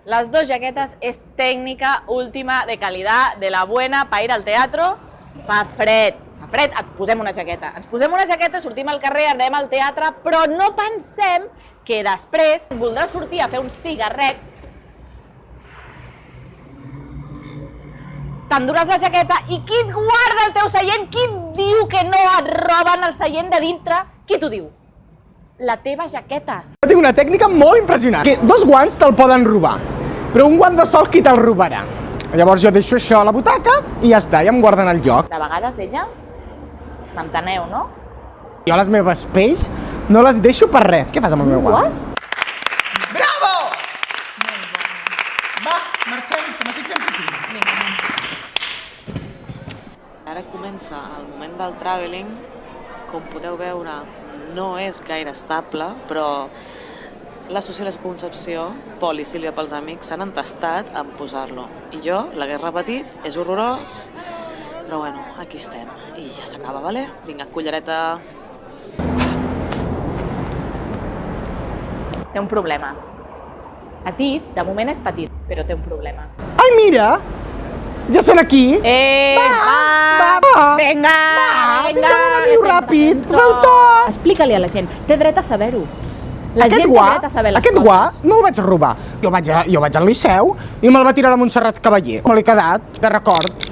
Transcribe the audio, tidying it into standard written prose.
Las dos jaquetes és tècnica última de calidad, de la buena, para ir al teatro. Fa fred, et posem una jaqueta. Ens posem una jaqueta, sortim al carrer, anem al teatre, però no pensem que després voldràs sortir a fer un cigarret, t'enduràs la jaqueta i qui et guarda el teu seient? Qui et diu que no et roben el seient de dintre? Qui t'ho diu? La teva jaqueta. Tinc una tècnica molt impressionant. Que 2 guants te'l poden robar, però un guant de sol qui te'l robarà? Llavors jo deixo això a la butaca i ja està, ja em guarden el lloc. De vegades ella, m'enteneu, no? Jo les meves pells no les deixo per res. Què fas amb el meu guant? Bravo! Va, marxem, que m'estic fent pipí. Ara comença el moment del travelling. Com podeu veure, no és gaire estable, però la Societat Concepció, Pol i Sílvia pels amics s'han entestat en posar-lo. I jo l'hagués repetit, és horrorós, però bueno, aquí estem. I ja s'acaba, vale? Vinga, cullereta. Té un problema. Petit, de moment és petit, però té un problema. Ai, mira! Ja són aquí! Va! Vinga! Vinga, veniu ràpid! Feu tot! Explica-li a la gent, té dret a saber-ho. La gent té dret a saber les Aquest coses. guà no el vaig robar. Jo vaig al Liceu i me'l va tirar la Montserrat Cavaller. Me l'he quedat, de record.